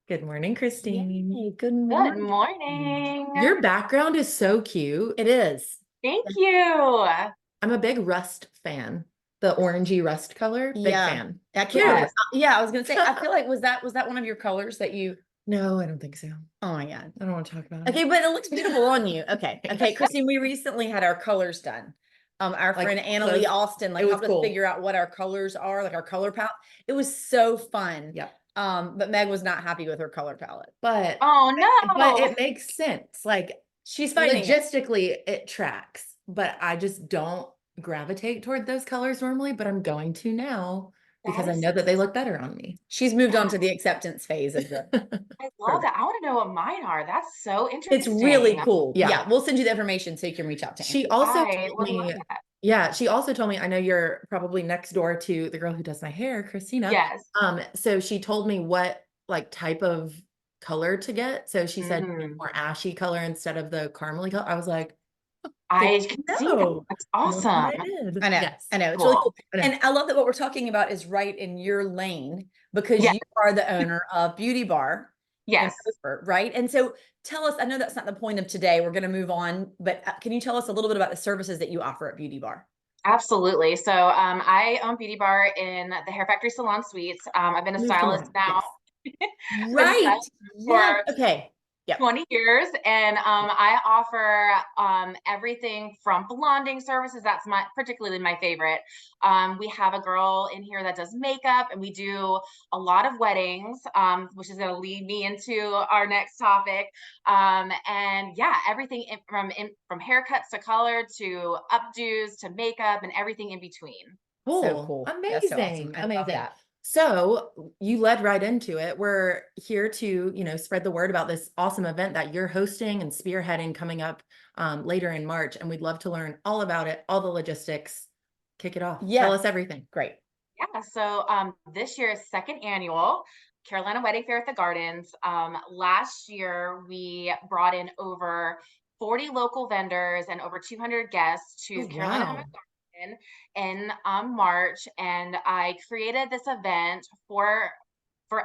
Good morning, Kristine. Yay, good Good morning. morning. Your background is so cute. It is. Thank you. I'm a big rust fan. The orangey rust color, big Yeah. fan. I can't, Cute. Yes. yeah, I was gonna say, I feel like was that one of your colors that you, No, I don't think so. oh my God. I don't want to talk about Okay, it. but it looks beautiful on you. Okay. Okay, Thanks. Christine, we recently had our colors done. Our Like, friend Annalie close. Austin It like was helped us cool. figure out what our colors are, like our color palette. It was so fun. Yeah. But Meg was not happy with her color palette. But Oh but no. it makes sense. Like She's fighting it. logistically it tracks, but I just don't gravitate toward those colors normally, but I'm going to now That because I is, know that they look better on me. She's moved on yeah, to the acceptance phase of the I love program. that. I want to know what mine are. That's so It's really interesting. cool. Yeah. Yeah, we'll send you the information so you can reach out to She Annalie. also I told would love me, that. yeah, she also told me, I know you're probably next door to the girl who does my hair, Christina. Yes. So she told me what like type of color to get. So she said Mhm. more ashy color instead of the caramely color. I was like, good I can to see that. know. That's Almost what awesome. I did. I know, Yes. I know. It's really Cool. cool. I know. And I love that what we're talking about is right in your lane because Yeah. you are the owner of Beauty Bar in Yes. Hartford, right? And so tell us, I know that's not the point of today. We're going to move on, but can you tell us a little bit about the services that you offer at Beauty Bar? Absolutely. So I own Beauty Bar in the Hair Factory Salon Suites. I've been a Moved stylist along. now. Yes. I've been a Right. stylist Yeah. for Okay. Yep. 20 years, and I offer everything from blonding services. That's my particularly my favorite. We have a girl in here that does makeup, and we do a lot of weddings, which is going to lead me into our next topic. And yeah, everything from haircuts to color to updos to makeup and everything in between. So Cool. cool. That's so awesome. Amazing. I love Amazing. that. So you led right into it. We're here to, spread the word about this awesome event that you're hosting and spearheading coming up later in March. And we'd love to learn all about it, all the logistics. Kick it off. Tell Yeah. us everything. Great. Yeah, so this year is second annual Carolina Wedding Fair at the Gardens. Last year we brought in over 40 local vendors and over 200 guests Oh, to Carolina Home and wow. Garden in March, and I created this event for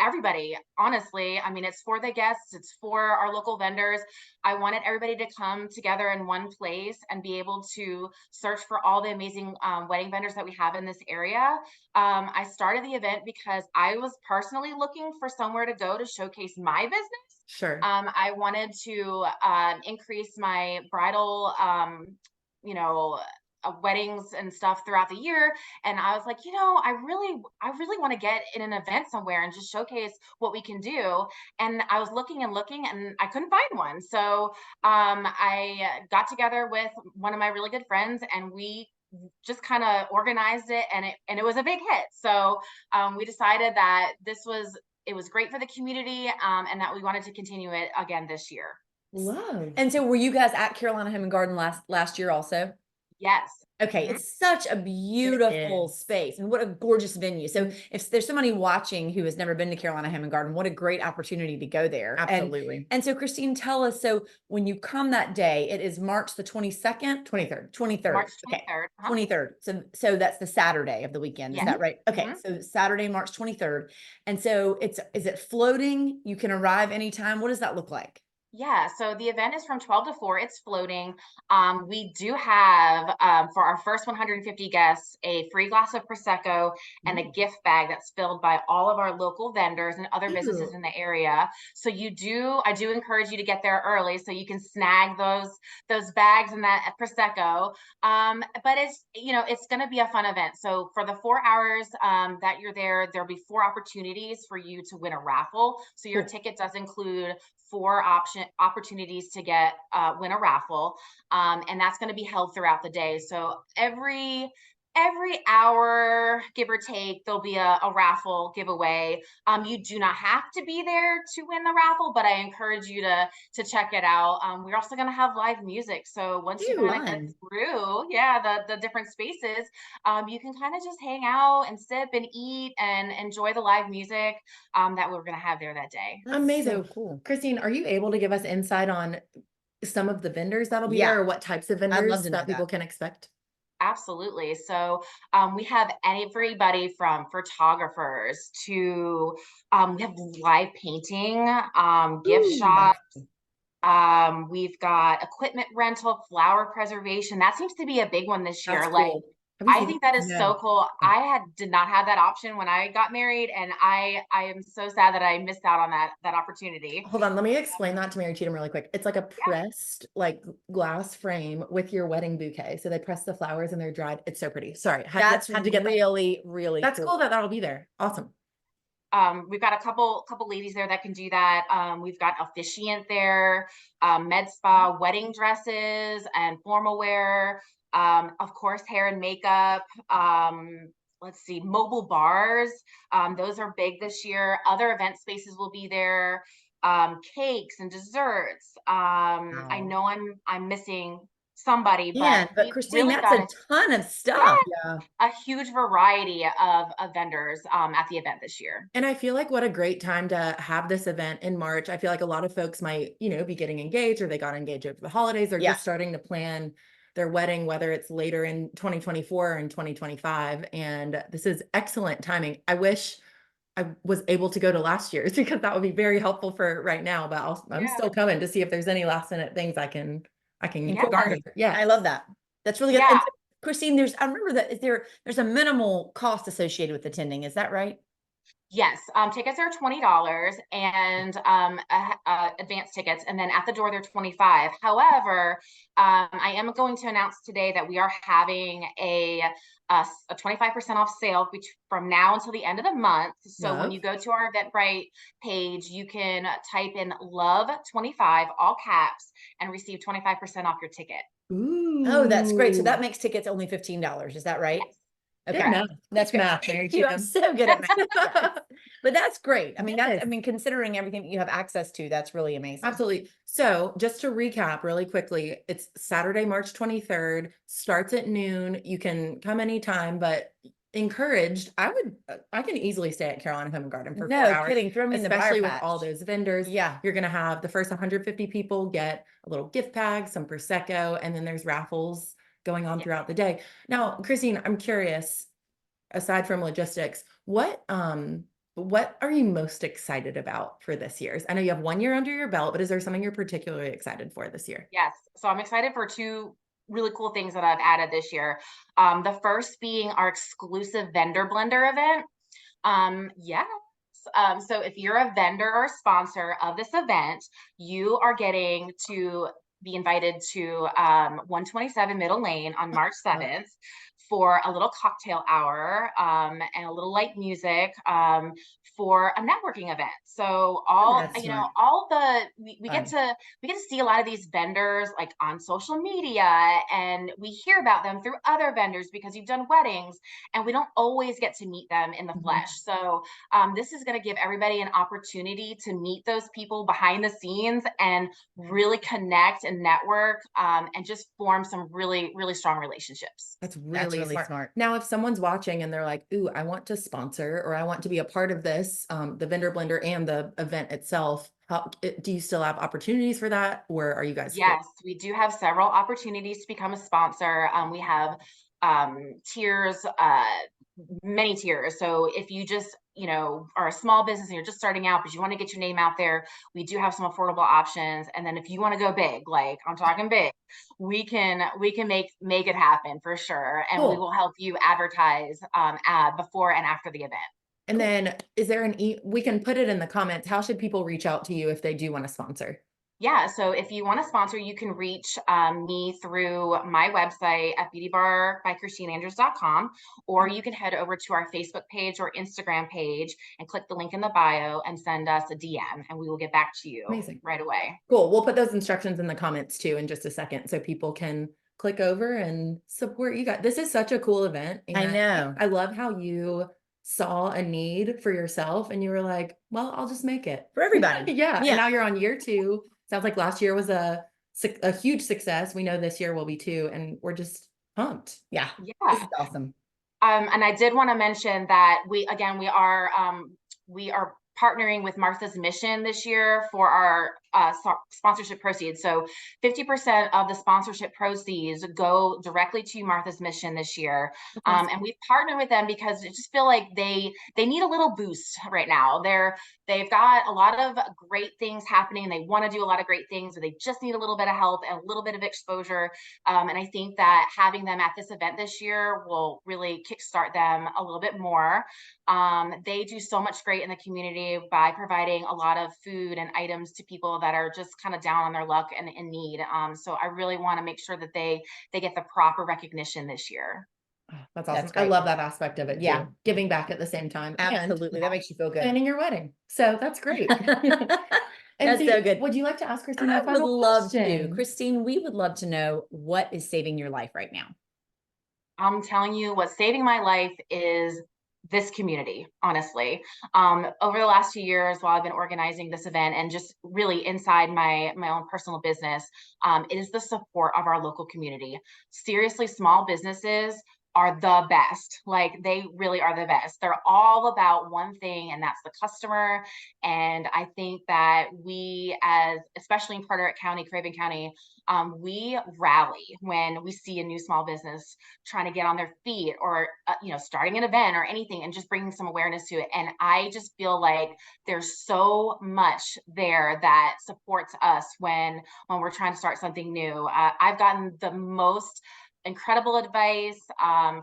everybody. Honestly, I mean, it's for the guests, it's for our local vendors. I wanted everybody to come together in one place and be able to search for all the amazing wedding vendors that we have in this area. I started the event because I was personally looking for somewhere to go to showcase my business. Sure. I wanted to increase my bridal, you know, weddings and stuff throughout the year, and I was like, I really want to get in an event somewhere and just showcase what we can do. And I was looking and looking, and I couldn't find one. So I got together with one of my really good friends, and we just kind of organized it, and it was a big hit. So we decided that it was great for the community, and that we wanted to continue it again this year. Love. And so were you guys at Carolina Home and Garden last year also? Yes. Okay, Mhm. it's such a It beautiful is. space and what a gorgeous venue. So if there's somebody watching who has never been to Carolina Home and Garden, what a great opportunity to go there. Absolutely. And so Christine, tell us, so when you come that day, it is March the 22nd, 23rd. 23rd. March Okay. 23rd. Huh? 23rd. So that's the Saturday of the weekend. Is Yes. that right? Okay. Mhm. So Saturday, March 23rd. And so is it floating? You can arrive anytime. What does that look like? Yeah, so the event is from 12 to 4. It's floating. We do have, for our first 150 guests, a free glass of Prosecco and a gift bag that's filled by all of our local vendors and other businesses Ew. in the area. So I do encourage you to get there early so you can snag those bags and that Prosecco. But it's going to be a fun event. So for the 4 hours that you're there, there'll be four opportunities for you to win a raffle. So your Cool. ticket does include four opportunities to get win a raffle, and that's going to be held throughout the day. So every hour, give or take, there'll be a raffle giveaway. You do not have to be there to win the raffle, but I encourage you to check it out. We're also going to have live music, so once you kind of get Fun. through, yeah, the different spaces, you can kind of just hang out and sip and eat and enjoy the live music that we're going to have there that day. That's so Amazing. cool. Christine, are you able to give us insight on some of the vendors that'll be Yeah, there or what types of I'd love vendors to know that that. people can expect? absolutely. So we have everybody from photographers to we have live painting, gift Ooh, shop. We've got equipment rental, flower preservation. That seems to be a big one this that's year. Like, cool. Have you I seen think it? that is so No. cool. Yeah. I did not have that option when I got married, and I am so sad that I missed out on that opportunity. Hold on, let me explain that to Mary Cheatham really quick. It's like a Yeah. pressed like glass frame with your wedding bouquet. So they press the flowers and they're dried. It's so pretty. Sorry, That's had to get that. really, really That's cool. cool that that'll be there. Awesome. We've got a couple ladies there that can do that. We've got officiant there, med spa, wedding dresses and formal wear. Of course, hair and makeup. Let's see, mobile bars. Those are big this year. Other event spaces will be there. Cakes and desserts. I Wow. know I'm missing somebody, but Yeah, but we've Kristine, really that's got a ton of yeah, stuff. Yeah. a huge variety of vendors at the event this year. And I feel like what a great time to have this event in March. I feel like a lot of folks might, be getting engaged or they got engaged over the holidays or Yeah. just starting to plan their wedding, whether it's later in 2024 or in 2025. And this is excellent timing. I wish I was able to go to last year's because that would be very helpful for right now, but I'm Yeah. still coming to see if there's any last minute things I can Yeah. garner. Yeah. I love that. That's really good. Yeah. And so, Kristine, I remember that there's a minimal cost associated with attending. Is that right? Yes, tickets are $20 and advance tickets, and then at the door they're 25. However, I am going to announce today that we are having a 25% off sale from now until the end of the month. So when Love. you go to our Eventbrite page, you can type in love 25 all caps and receive 25% off your ticket. Oh, that's great. So Ooh. that makes tickets only $15. Is that right? Yes, Okay. Good math. correct. That's Good great. math, Mary Thank you. I'm Cheatham. so good at math. Yes. But that's great. I mean, Yes. considering everything that you have access to, that's really amazing. Absolutely. So just to recap really quickly, it's Saturday, March 23rd, starts at noon. You can come anytime, but encouraged, I can easily stay at Carolina Home and Garden for 4 No hours, kidding. Throw me in the especially briar with all patch. those vendors. Yeah. You're going to have the first 150 people get a little gift bag, some Prosecco, and then there's raffles going on Yes. throughout the day. Now, Kristine, I'm curious, aside from logistics, what are you most excited about for this year's? I know you have 1 year under your belt, but is there something you're particularly excited for this year? Yes. So I'm excited for two really cool things that I've added this year. The first being our exclusive vendor blender event. Yes. So if you're a vendor or sponsor of this event, you are getting to be invited to 127 Middle Lane on March 7th for a little cocktail hour and a little light music for a networking event. So That's smart. we get Fun. to see a lot of these vendors like on social media, and we hear about them through other vendors because you've done weddings, and we don't always get to meet them in the Mhm. flesh. So this is going to give everybody an opportunity to meet those people behind the scenes and really connect and network and just form some really, really strong relationships. That's That's really really smart. smart. Now, if someone's watching and they're like, "Ooh, I want to sponsor or I want to be a part of this, the vendor blender and the event itself," do you still have opportunities for that, or are you guys full? Yes, we do have several opportunities to become a sponsor. We have tiers, many tiers. So if you just, are a small business and you're just starting out, but you want to get your name out there, we do have some affordable options. And then if you want to go big, like I'm talking big, we can make it happen for sure. And we Cool. will help you advertise before and after the event. And then is there we can put it in the comments. How should people reach out to you if they do want to sponsor? Yeah, so if you want to sponsor, you can reach me through my website at beautybarbychristineandrews.com, or you can head over to our Facebook page or Instagram page and click the link in the bio and send us a DM, and we will get back to you Amazing. right away. Cool. We'll put those instructions in the comments too in just a second so people can click over and support you guys. This is such a cool event. I And know. I love how you saw a need for yourself and you were like, well, I'll just make it. For everybody. Yeah. And Yeah. now you're on year 2. Sounds like last year was a huge success. We know this year will be too. And we're just pumped. Yeah. This Yeah. is awesome. And I did want to mention that we are partnering with Martha's Mission this year for our sponsorship proceeds. So 50% of the sponsorship proceeds go directly to Martha's Mission this year. And we've partnered with them because I just feel like they need a little boost right now. They've got a lot of great things happening and they want to do a lot of great things, but they just need a little bit of help and a little bit of exposure. And I think that having them at this event this year will really kickstart them a little bit more. They do so much great in the community by providing a lot of food and items to people that are just kind of down on their luck and in need. So I really want to make sure that they get the proper recognition this year. Oh, that's awesome. That's I great. love that aspect of it too. Yeah. Giving back at the same time. and Absolutely. That makes you feel good. planning your wedding. So that's great. And That's so good. Would you like to ask Kristine I a would final love to. question? Christine, we would love to know what is saving your life right now. I'm telling you, what's saving my life is this community, honestly. Over the last 2 years, while I've been organizing this event and just really inside my own personal business, it is the support of our local community. Seriously, small businesses are the best. Like, they really are the best. They're all about one thing, and that's the customer. And I think that we, as especially in Carteret County, Craven County, we rally when we see a new small business trying to get on their feet, or starting an event or anything, and just bringing some awareness to it. And I just feel like there's so much there that supports us when we're trying to start something new. I've gotten the most incredible advice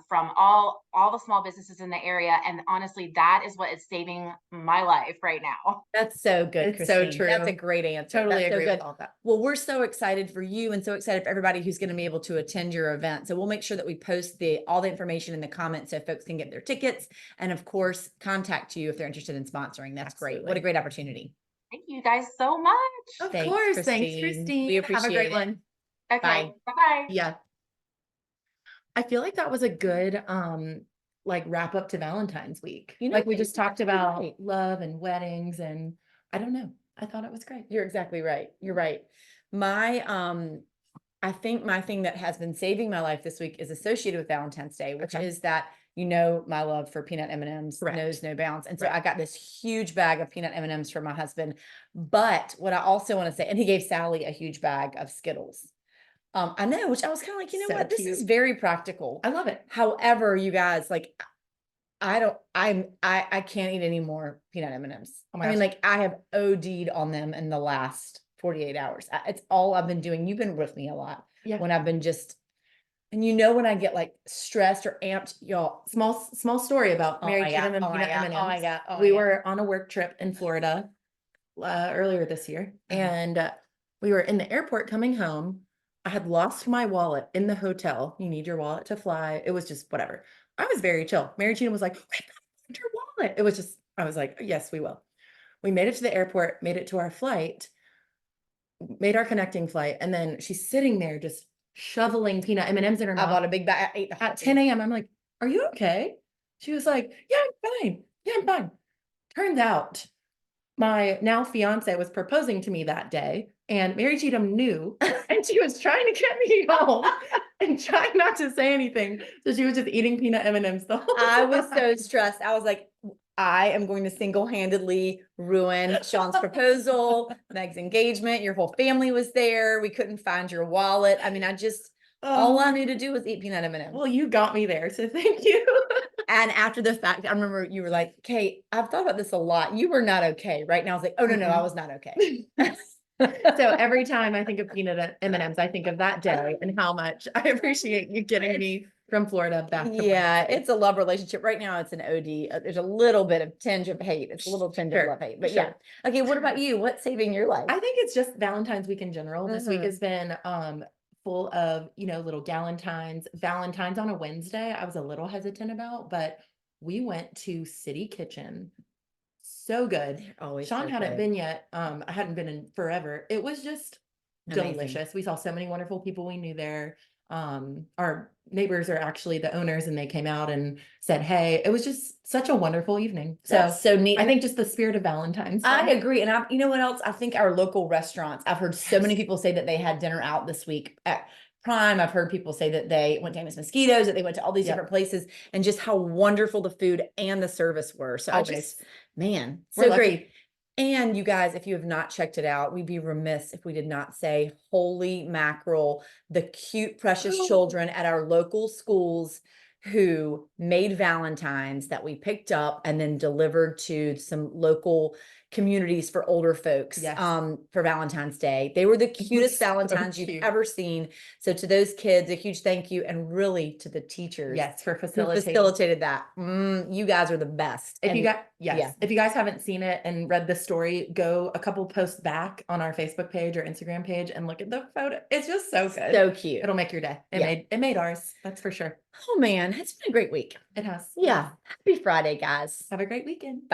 from all the small businesses in the area, and honestly, that is what is saving my life right now. That's so good, It's so Christine. That's a true. great answer. Totally That's so agree good. with all that. Well, we're so excited for you and so excited for everybody who's going to be able to attend your event. So we'll make sure that we post all the information in the comments so folks can get their tickets, and of course, contact you if they're interested in sponsoring. That's great. What a Absolutely. great opportunity. Thank you guys so much. Of Thanks, course. Thanks, Kristine. Kristine. We Have a appreciate great it. one. Okay, Bye. bye-bye. Yeah. I feel like that was a good like wrap up to Valentine's week. You know, Like we just talked about right. love and weddings, and I don't know. I thought it was great. You're exactly right. You're right. I think my thing that has been saving my life this week is associated with Valentine's Day, which Okay. is that, my love for peanut M&Ms Correct. knows no bounds. And so Right. I got this huge bag of peanut M&Ms for my husband. But what I also want to say, and he gave Sally a huge bag of Skittles. I know, which I was kind of like, you know So what, this is cute. very practical. I love it. However, you guys, like, I can't eat any more peanut M&Ms. Oh my I mean, gosh. like, I have OD'd on them in the last 48 hours. It's all I've been doing. You've been with me a lot Yeah. when I've been just, and when I get like stressed or amped, y'all. Small story about Oh Mary my Cheatham God, and oh my peanut God, M&Ms. oh my God, oh my We God. were on a work trip in Florida earlier this year, Uh-huh. and we were in the airport coming home. I had lost my wallet in the hotel. You need your wallet to fly. It was just whatever. I was very chill. Mary Cheatham was like, "We gotta find your wallet." It was just, I was like, yes, we will. We made it to the airport, made it to our flight, made our connecting flight, and then she's sitting there just shoveling peanut M&Ms in her I mouth. bought a big bag. I ate the whole At thing. 10 a.m. I'm like, "Are you okay?" She was like, "Yeah, I'm fine. Yeah, I'm fine." Turns out my now fiance was proposing to me that day, and Mary Cheatham knew, and she was trying to get me home and trying not to say anything. So she was just eating peanut M&Ms the whole I was time. so stressed. I was like, I am going to single-handedly ruin Sean's proposal, Meg's engagement. Your whole family was there. We couldn't find your wallet. I mean, all I knew to do was eat peanut M&Ms. Well, you got me there, so thank you. And after the fact, I remember you were like, Kate, I've thought about this a lot. You were not okay, right? And I was like, oh, no, I was not okay. So every time I think of peanut M&Ms, I think of that day and how much I appreciate you getting me from Florida back to Yeah, Wednesday. it's a love relationship. Right now, it's an OD. There's a little bit of tinge of hate. It's a little tinge of Sure, love hate. But sure. yeah. Okay, what about you? What's saving your life? I think it's just Valentine's week in general. This week Mhm. has been full of, little Valentine's on a Wednesday. I was a little hesitant about, but we went to City Kitchen. So good. They're always Sean so hadn't good. been yet. I hadn't been in forever. It was just Amazing. delicious. We saw so many wonderful people we knew there. Our neighbors are actually the owners, and they came out and said, "Hey." It was just such a wonderful evening. So That's so neat. I think just the spirit of Valentine's I Day. agree. And you know what else? I think our local restaurants, I've heard so many Yes. people say that they had dinner out this week at Prime. I've heard people say that they went to Amos Mosquitoes, that they went to all these Yep. different places, and just how wonderful the food and the service were. So I Always. just Man, We're so lucky. great. And you guys, if you have not checked it out, we'd be remiss if we did not say, holy mackerel, the cute, precious children at our local schools who made Valentines that we picked up and then delivered to some local communities for older folks, Yes. for Valentine's Day. They were the cutest So Valentines cute. you've ever seen. So to those kids, a huge thank you, and really to the teachers Yes, for who facilitating. facilitated that. You guys are the best. If you And got, yes, yeah. if you guys haven't seen it and read the story, go a couple posts back on our Facebook page or Instagram page and look at the photo. It's just so good. So cute. It'll make your day. Yeah. It made ours. That's for sure. Oh man, it's been a great week. It has. Yeah. Happy Friday, guys. Have a great weekend. Bye.